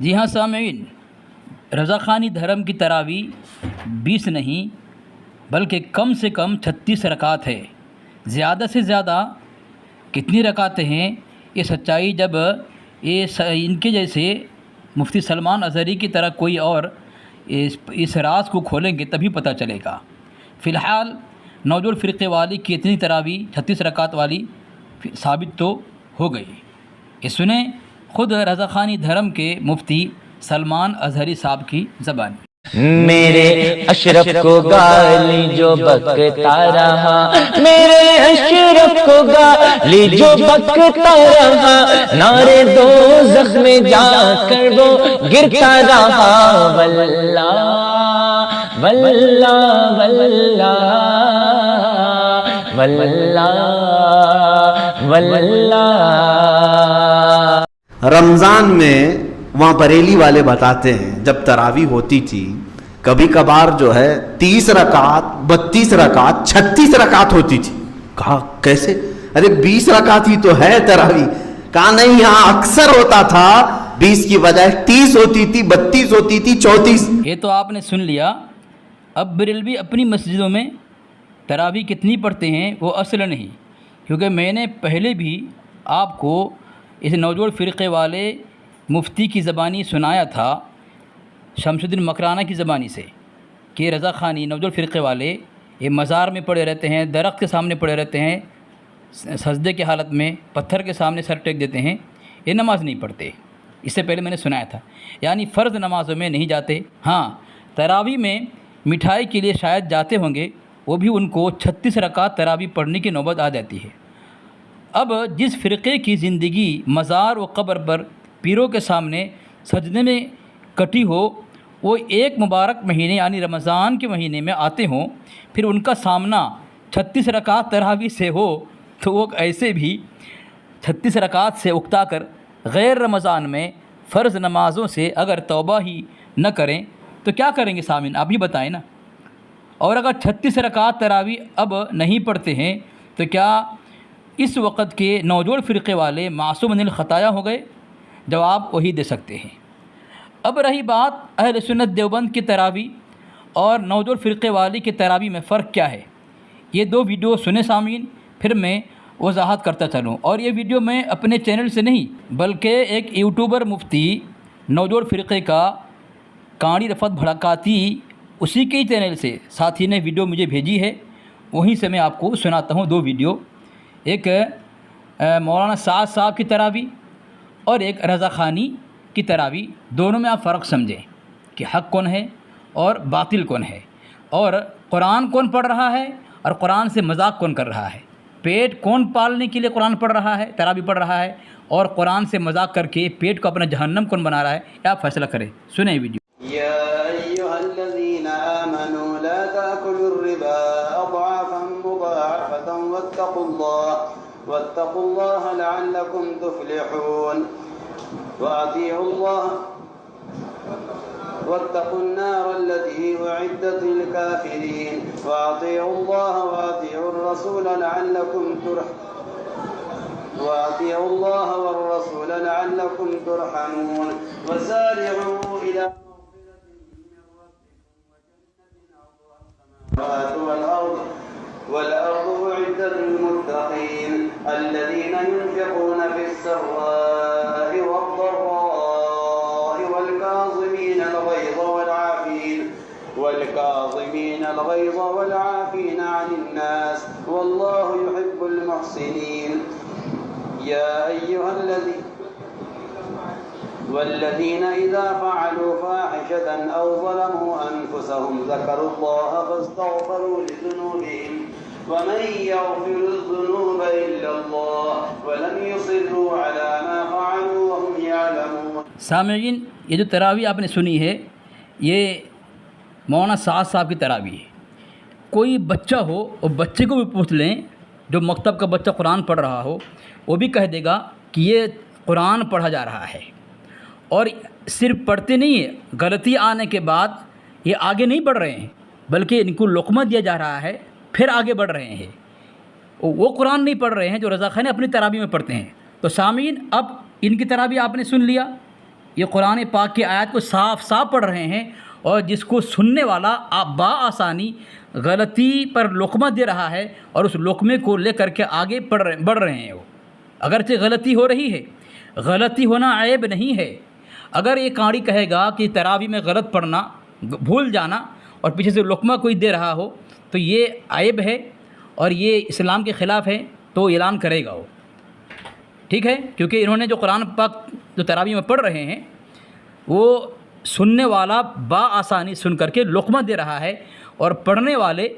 جی ہاں سامعین، رضا خانی دھرم کی تراویح 20 نہیں بلکہ کم سے کم 36 رکعت ہے۔ زیادہ سے زیادہ کتنی رکعتیں ہیں، یہ سچائی جب ان کے جیسے مفتی سلمان اظہری کی طرح کوئی اور اس راز کو کھولیں گے تبھی پتہ چلے گا۔ فی الحال نوجوان فرقے والی کی اتنی تراویح 36 رکعت والی ثابت تو ہو گئی۔ یہ سنیں خود رضا خانی دھرم کے مفتی سلمان اظہری صاحب کی زبانی۔ میرے اشرف کو گالی جو بکتا رہا، میرے اشرف کو گالی جو بکتا رہا، نارے دوزخ میں جا کر وہ گرتا رہا۔ واللہ واللہ واللہ واللہ واللہ۔ رمضان میں وہاں بریلی والے بتاتے ہیں جب تراویح ہوتی تھی کبھی کبھار جو ہے 30 رکعت 32 رکعت 36 رکعت ہوتی تھی۔ کہا کیسے؟ ارے 20 رکعت ہی تو ہے تراویح۔ کہا نہیں، یہاں اکثر ہوتا تھا 20 کی بجائے 30 ہوتی تھی، 32 ہوتی تھی، 34۔ یہ تو آپ نے سن لیا۔ اب بریلوی اپنی مسجدوں میں تراویح کتنی پڑھتے ہیں وہ اصل نہیں، کیونکہ میں نے پہلے بھی آپ کو اس نوجوان فرقے والے مفتی کی زبانی سنایا تھا، شمس الدین مکرانہ کی زبانی سے، کہ رضا خانی نوجوان فرقے والے یہ مزار میں پڑے رہتے ہیں، درخت کے سامنے پڑے رہتے ہیں، سجدے کی حالت میں پتھر کے سامنے سر ٹیک دیتے ہیں، یہ نماز نہیں پڑھتے۔ اس سے پہلے میں نے سنایا تھا، یعنی فرض نمازوں میں نہیں جاتے۔ ہاں، تراویح میں مٹھائی کے لیے شاید جاتے ہوں گے، وہ بھی ان کو 36 رکعت تراویح پڑھنے کی نوبت آ جاتی ہے۔ اب جس فرقے کی زندگی مزار و قبر پر پیروں کے سامنے سجدے میں کٹی ہو، وہ ایک مبارک مہینے یعنی رمضان کے مہینے میں آتے ہوں، پھر ان کا سامنا 36 رکعت تراویح سے ہو، تو وہ ایسے بھی 36 رکعت سے اکتا کر غیر رمضان میں فرض نمازوں سے اگر توبہ ہی نہ کریں تو کیا کریں گے سامعین؟ آپ ہی بتائیں نا۔ اور اگر 36 رکعت تراویح اب نہیں پڑھتے ہیں تو کیا اس وقت کے نوجوان فرقے والے معصوم من الخطایا ہو گئے؟ جواب وہی دے سکتے ہیں۔ اب رہی بات اہل سنت دیوبند کی تراویح اور نوجوان فرقے والی کی تراویح میں فرق کیا ہے، یہ دو ویڈیو سنے سامعین، پھر میں وضاحت کرتا چلوں۔ اور یہ ویڈیو میں اپنے چینل سے نہیں بلکہ ایک یوٹیوبر مفتی نوجوان فرقے کا کانڑی رفعت بھڑکاتی، اسی کے چینل سے ساتھی نے ویڈیو مجھے بھیجی ہے، وہیں سے میں آپ کو سناتا ہوں دو ویڈیو، ایک مولانا سعد صاحب کی تراویح اور ایک رضا خانی کی تراویح۔ دونوں میں آپ فرق سمجھیں کہ حق کون ہے اور باطل کون ہے، اور قرآن کون پڑھ رہا ہے اور قرآن سے مذاق کون کر رہا ہے، پیٹ کون پالنے کے لیے قرآن پڑھ رہا ہے، تراویح پڑھ رہا ہے، اور قرآن سے مذاق کر کے پیٹ کو اپنا جہنم کون بنا رہا ہے، یہ آپ فیصلہ کریں۔ سنیں ویڈیو۔ يا أيها الذين آمنوا لا تأكلوا الربا أضعافا مضاعفة واتقوا الله لعلكم تفلحون واتقوا النار التي أعدت للكافرين وأطيعوا الله وأطيعوا الرسول لعلكم ترحمون وسارعوا إلى والأرض أعدت للمتقين الذين ينفقون في السراء والضراء والكاظمين الغيظ والعافين عن الناس والله يحب المحسنين يا أيها والذين إذا فعلوا فاحشة أو ظلموا أنفسهم ذكروا الله فاستغفروا لذنوبهم ومن يغفر الذنوب إلا الله ولم يصروا على ما فعلوا وهم يعلمون۔ سامعین، یہ جو تراویح آپ نے سنی ہے یہ مولانا سعد صاحب کی تراویح ہے۔ کوئی بچہ ہو اور بچے کو بھی پوچھ لیں، جو مکتب کا بچہ قرآن پڑھ رہا ہو، وہ بھی کہہ دے گا کہ یہ قرآن پڑھا جا رہا ہے، اور صرف پڑھتے نہیں ہیں، غلطی آنے کے بعد یہ آگے نہیں بڑھ رہے ہیں بلکہ ان کو لقمہ دیا جا رہا ہے، پھر آگے بڑھ رہے ہیں۔ وہ قرآن نہیں پڑھ رہے ہیں جو رضا خان اپنی تراویح میں پڑھتے ہیں۔ تو سامعین، اب ان کی تراویح آپ نے سن لیا، یہ قرآن پاک کی آیات کو صاف صاف پڑھ رہے ہیں، اور جس کو سننے والا بآسانی غلطی پر لقمہ دے رہا ہے اور اس لقمے کو لے کر کے آگے بڑھ رہے ہیں وہ، اگرچہ غلطی ہو رہی ہے، غلطی ہونا عیب نہیں ہے۔ اگر یہ قاری کہے گا کہ تراویح میں غلط پڑھنا، بھول جانا، اور پیچھے سے لقمہ کوئی دے رہا ہو تو یہ عیب ہے اور یہ اسلام کے خلاف ہے، تو اعلان کرے گا وہ، ٹھیک ہے؟ کیونکہ انہوں نے جو قرآن پاک جو تراویح میں پڑھ رہے ہیں وہ سننے والا بآسانی سن کر کے لقمہ دے رہا ہے، اور پڑھنے والے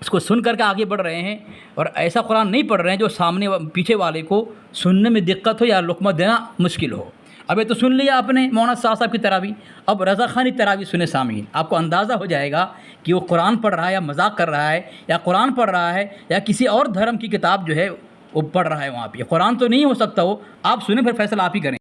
اس کو سن کر کے آگے بڑھ رہے ہیں، اور ایسا قرآن نہیں پڑھ رہے ہیں جو سامنے پیچھے والے کو سننے میں دقت ہو یا لقمہ دینا مشکل ہو۔ اب یہ تو سن لیا آپ نے مولانا صاحب کی تراویح، اب رضا خانی تراویح سنے سامعین، آپ کو اندازہ ہو جائے گا کہ وہ قرآن پڑھ رہا ہے یا مذاق کر رہا ہے، یا قرآن پڑھ رہا ہے یا کسی اور دھرم کی کتاب جو ہے وہ پڑھ رہا ہے وہاں پہ۔ قرآن تو نہیں ہو سکتا وہ، آپ سنیں پھر فیصلہ آپ ہی کریں۔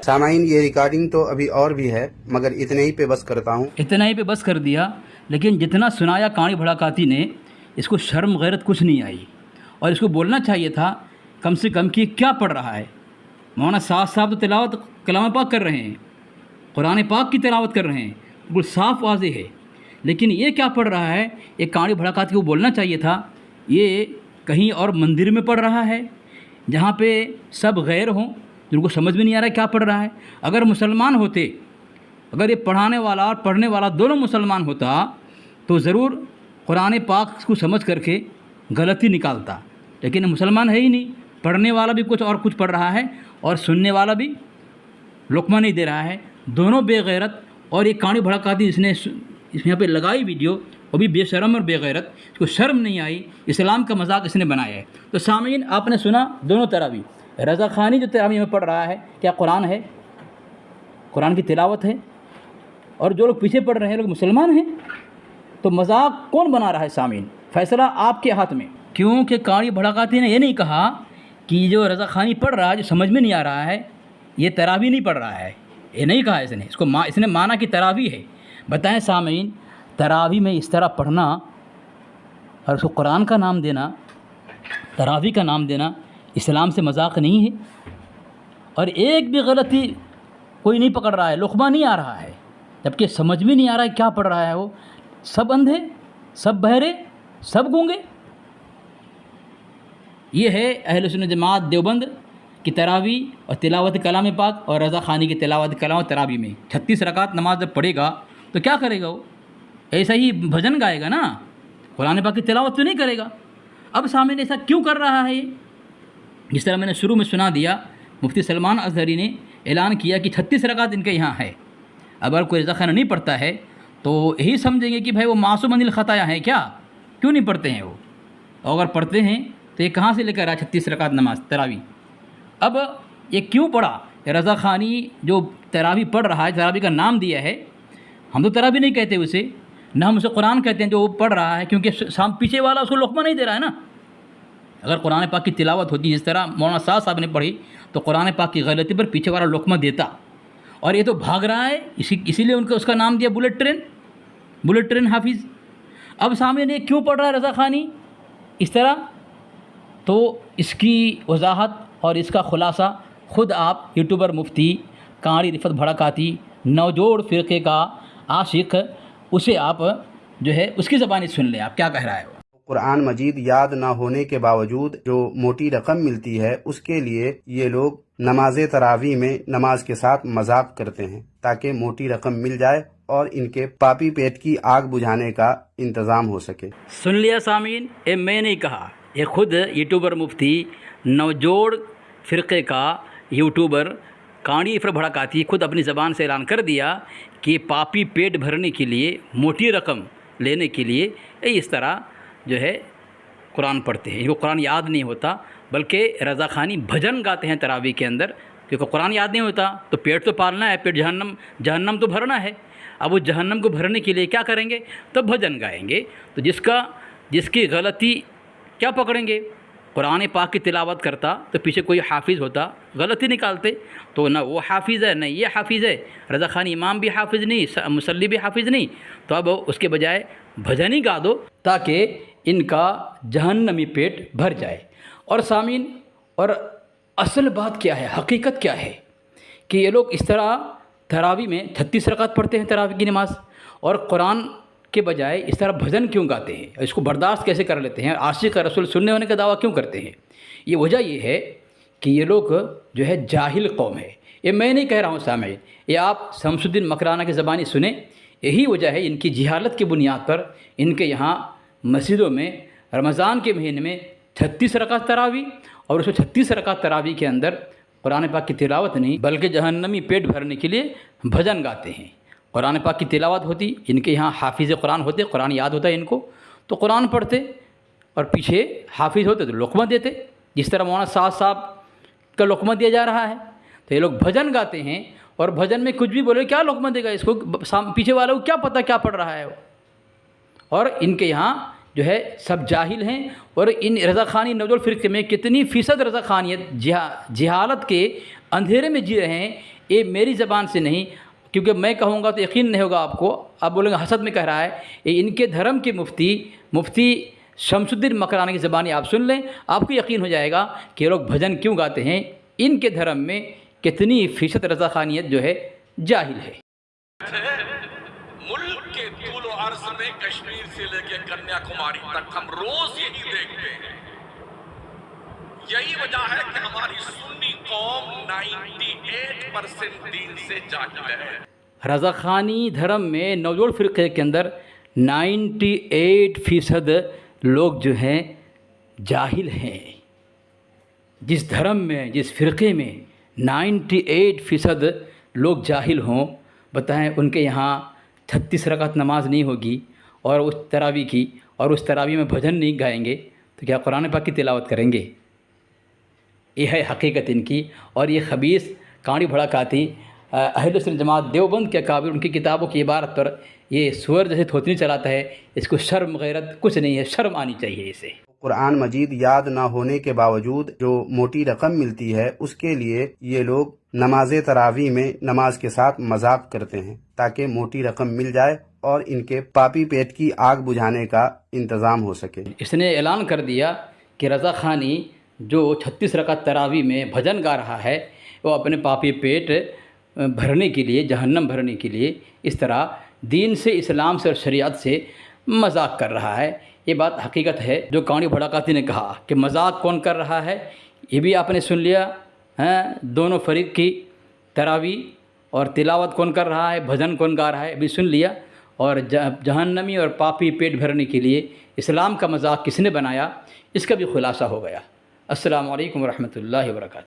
سامعین یہ ریکارڈنگ تو ابھی اور بھی ہے، مگر اتنے ہی پہ بس کرتا ہوں۔ اتنا ہی پہ بس کر دیا، لیکن جتنا سنایا کانی بھڑکاتی نے، اس کو شرم غیرت کچھ نہیں آئی، اور اس کو بولنا چاہیے تھا کم سے کم کہ کیا پڑھ رہا ہے۔ مولانا صاحب تو تلاوت کلام پاک کر رہے ہیں، قرآن پاک کی تلاوت کر رہے ہیں، بالکل صاف واضح ہے، لیکن یہ کیا پڑھ رہا ہے؟ ایک کانی بھڑکاتی کو بولنا چاہیے تھا یہ کہیں اور مندر میں پڑھ رہا ہے جہاں پہ سب غیر ہوں، جن کو سمجھ میں نہیں آ رہا ہے کیا پڑھ رہا ہے۔ اگر مسلمان ہوتے، اگر یہ پڑھانے والا اور پڑھنے والا دونوں مسلمان ہوتا تو ضرور قرآن پاک کو سمجھ کر کے غلطی نکالتا، لیکن مسلمان ہے ہی نہیں، پڑھنے والا بھی کچھ اور کچھ پڑھ رہا ہے اور سننے والا بھی لقمہ نہیں دے رہا ہے، دونوں بے غیرت۔ اور یہ کانی بھڑکاتی اس نے یہاں پہ لگائی ویڈیو، وہ بھی بے شرم اور بے غیرت، اس کو شرم نہیں آئی، اسلام کا مذاق اس نے بنایا ہے۔ تو سامعین آپ نے سنا دونوں تراویح، رضا خانی جو تراویح میں پڑھ رہا ہے کیا قرآن ہے؟ قرآن کی تلاوت ہے، اور جو لوگ پیچھے پڑھ رہے ہیں لوگ مسلمان ہیں، تو مذاق کون بنا رہا ہے؟ سامعین فیصلہ آپ کے ہاتھ میں، کیونکہ کانی بھڑکاتی نے یہ نہیں کہا کہ جو رضا خانی پڑھ رہا ہے جو سمجھ میں نہیں آ رہا ہے یہ تراویح نہیں پڑھ رہا ہے، یہ نہیں کہا اس نے، اس نے مانا کہ تراویح ہے۔ بتائیں سامعین، تراویح میں اس طرح پڑھنا اور اس کو قرآن کا نام دینا، تراویح کا نام دینا اسلام سے مذاق نہیں ہے؟ اور ایک بھی غلطی کوئی نہیں پکڑ رہا ہے، لقمہ نہیں آ رہا ہے، جبکہ سمجھ میں نہیں آ رہا ہے کیا پڑھ رہا ہے وہ، سب اندھے، سب بہرے، سب گونگے۔ یہ ہے اہل سنت جماعت دیوبند کی تراویح اور تلاوت کلام پاک، اور رضا خانی کی تلاوت کلام تراویح میں 36 رکعت نماز جب پڑھے گا تو کیا کرے گا وہ؟ ایسا ہی بھجن گائے گا نا، قرآن پاک کی تلاوت تو نہیں کرے گا۔ اب سامنے ایسا کیوں کر رہا ہے یہ؟ جس طرح میں نے شروع میں سنا دیا، مفتی سلمان ازہری نے اعلان کیا کہ 36 رکعت ان کے یہاں ہے۔ اگر کوئی رضا خانی نہیں پڑھتا ہے تو یہی سمجھیں گے کہ بھائی وہ معصوم من الخطایا ہیں، کیا کیوں نہیں پڑھتے ہیں وہ؟ اور اگر پڑھتے ہیں تو یہ کہاں سے لے کر آیا 36 رکعت نماز تراویح؟ اب یہ کیوں پڑھا؟ رضا خانی جو تراویح پڑھ رہا ہے، تراویح کا نام دیا ہے، ہم تو تراویح نہیں کہتے اسے، نہ ہم اسے قرآن کہتے ہیں جو وہ پڑھ رہا ہے، کیونکہ پیچھے والا اس کو لقمہ نہیں دے رہا ہے نا۔ اگر قرآن پاک کی تلاوت ہوتی جس طرح مولانا صاحب نے پڑھی تو قرآن پاک کی غلطی پر پیچھے والا لقمہ دیتا، اور یہ تو بھاگ رہا ہے، اسی لیے اس کا نام دیا بلٹ ٹرین حافظ۔ اب سامنے نے کیوں پڑھ رہا ہے رضا خانی اس طرح؟ تو اس کی وضاحت اور اس کا خلاصہ خود آپ یوٹیوبر مفتی قاری رفعت بھڑکاتی، نوجوڑ فرقے کا عاشق، اسے آپ جو ہے اس کی زبانی سن لیں، آپ کیا کہہ رہا ہے وہ۔ قرآن مجید یاد نہ ہونے کے باوجود جو موٹی رقم ملتی ہے اس کے لیے یہ لوگ نماز تراویح میں نماز کے ساتھ مذاق کرتے ہیں تاکہ موٹی رقم مل جائے اور ان کے پاپی پیٹ کی آگ بجھانے کا انتظام ہو سکے۔ سن لیا سامعین، میں نہیں کہا، یہ خود یوٹیوبر مفتی نوجوڑ فرقے کا یوٹیوبر کانڈی افر بھڑکاتی خود اپنی زبان سے اعلان کر دیا کہ پاپی پیٹ بھرنے کے لیے، موٹی رقم لینے کے لیے اس طرح جو ہے قرآن پڑھتے ہیں۔ ان کو قرآن یاد نہیں ہوتا بلکہ رضا خانی بھجن گاتے ہیں تراویح کے اندر، کیونکہ قرآن یاد نہیں ہوتا تو پیٹ تو پالنا ہے، پیٹ جہنم تو بھرنا ہے۔ اب وہ جہنم کو بھرنے کے لیے کیا کریں گے؟ تو بھجن گائیں گے۔ تو جس کی غلطی کیا پکڑیں گے؟ قرآن پاک کی تلاوت کرتا تو پیچھے کوئی حافظ ہوتا، غلطی نکالتے، تو نہ وہ حافظ ہے نہ یہ حافظ ہے، رضا خانی امام بھی حافظ نہیں، مصلی بھی حافظ نہیں، تو اب اس کے بجائے بھجن ہی گا دو تاکہ ان کا جہنمی پیٹ بھر جائے۔ اور سامعین، اور اصل بات کیا ہے، حقیقت کیا ہے کہ یہ لوگ اس طرح تراویح میں 36 رکعت پڑھتے ہیں تراویح کی نماز، اور قرآن کے بجائے اس طرح بھجن کیوں گاتے ہیں، اس کو برداشت کیسے کر لیتے ہیں، عاشق رسول سننے ہونے کا دعویٰ کیوں کرتے ہیں؟ یہ وجہ یہ ہے کہ یہ لوگ جو ہے جاہل قوم ہے۔ یہ میں نہیں کہہ رہا ہوں سامعین، یہ آپ شمس الدین مکرانہ کی زبانی سنیں۔ یہی وجہ ہے ان کی جہالت کی بنیاد پر ان کے یہاں مسجدوں میں رمضان کے مہینے میں 36 رکعت تراویح، اور اس میں 36 رکعت تراویح کے اندر قرآن پاک کی تلاوت نہیں بلکہ جہنمی پیٹ بھرنے کے لیے بھجن گاتے ہیں۔ قرآن پاک کی تلاوت ہوتی، ان کے یہاں حافظ قرآن ہوتے، قرآن یاد ہوتا ہے ان کو، تو قرآن پڑھتے، اور پیچھے حافظ ہوتے تو لقمہ دیتے، جس طرح مولانا سعد صاحب کا لقمہ دیا جا رہا ہے۔ تو یہ لوگ بھجن گاتے ہیں، اور بھجن میں کچھ بھی بولے، کیا لقمہ دے گا اس کو، پیچھے والوں کو کیا پتہ کیا پڑھ رہا ہے وہ۔ اور ان کے یہاں جو ہے سب جاہل ہیں، اور ان رضا خانی نوجوان فرقے میں کتنی فیصد رضا خانیت جہالت کے اندھیرے میں جی رہے ہیں، یہ میری زبان سے نہیں، کیونکہ میں کہوں گا تو یقین نہیں ہوگا آپ کو، آپ بولیں گے حسد میں کہہ رہا ہے، یہ ان کے دھرم کے مفتی شمس الدین مکرانہ کی زبانی آپ سن لیں، آپ کو یقین ہو جائے گا کہ یہ لوگ بھجن کیوں گاتے ہیں، ان کے دھرم میں کتنی فیصد رضا خانیت جو ہے جاہل ہے۔ ملک کے طول و عرض میں کشمیر سے لے کے کنیا کماری تک ہم روز یہی دیکھتے ہیں، یہی وجہ ہے کہ ہماری سنی قوم 98% دین سے جاہل ہے۔ رضا خانی دھرم میں نوجوان فرقے کے اندر 98% لوگ جو ہیں جاہل ہیں۔ جس دھرم میں، جس فرقے میں 98% لوگ جاہل ہوں، بتائیں ان کے یہاں 36 رکعت نماز نہیں ہوگی، اور اس تراویح کی، اور اس تراویح میں بھجن نہیں گائیں گے، تو کیا قرآن پاک کی تلاوت کریں گے؟ یہ ہے حقیقت ان کی، اور یہ خبیث کانڈی بھڑکاتی اہل سنت جماعت دیوبند کے اکابر ان کی کتابوں کی عبارت پر یہ سور جیسے تھوتنی چلاتا ہے، اس کو شرم غیرت کچھ نہیں ہے، شرم آنی چاہیے اسے۔ قرآن مجید یاد نہ ہونے کے باوجود جو موٹی رقم ملتی ہے اس کے لیے یہ لوگ نماز تراویح میں نماز کے ساتھ مذاق کرتے ہیں تاکہ موٹی رقم مل جائے اور ان کے پاپی پیٹ کی آگ بجھانے کا انتظام ہو سکے۔ اس نے اعلان کر دیا کہ رضا خانی جو 36 رکعت تراویح میں بھجن گا رہا ہے، وہ اپنے پاپی پیٹ بھرنے کے لیے، جہنم بھرنے کے لیے اس طرح دین سے، اسلام سے اور شریعت سے مذاق کر رہا ہے۔ یہ بات حقیقت ہے جو کانڈی بھڑکاتی نے کہا کہ مذاق کون کر رہا ہے، یہ بھی آپ نے سن لیا۔ دونوں فریق کی تراویح اور تلاوت کون کر رہا ہے، بھجن کون گا رہا ہے، بھی سن لیا۔ اور جہنمی اور پاپی پیٹ بھرنے کے لیے اسلام کا مذاق کس نے بنایا، اس کا بھی خلاصہ ہو گیا۔ السلام علیکم ورحمۃ اللہ وبرکاتہ۔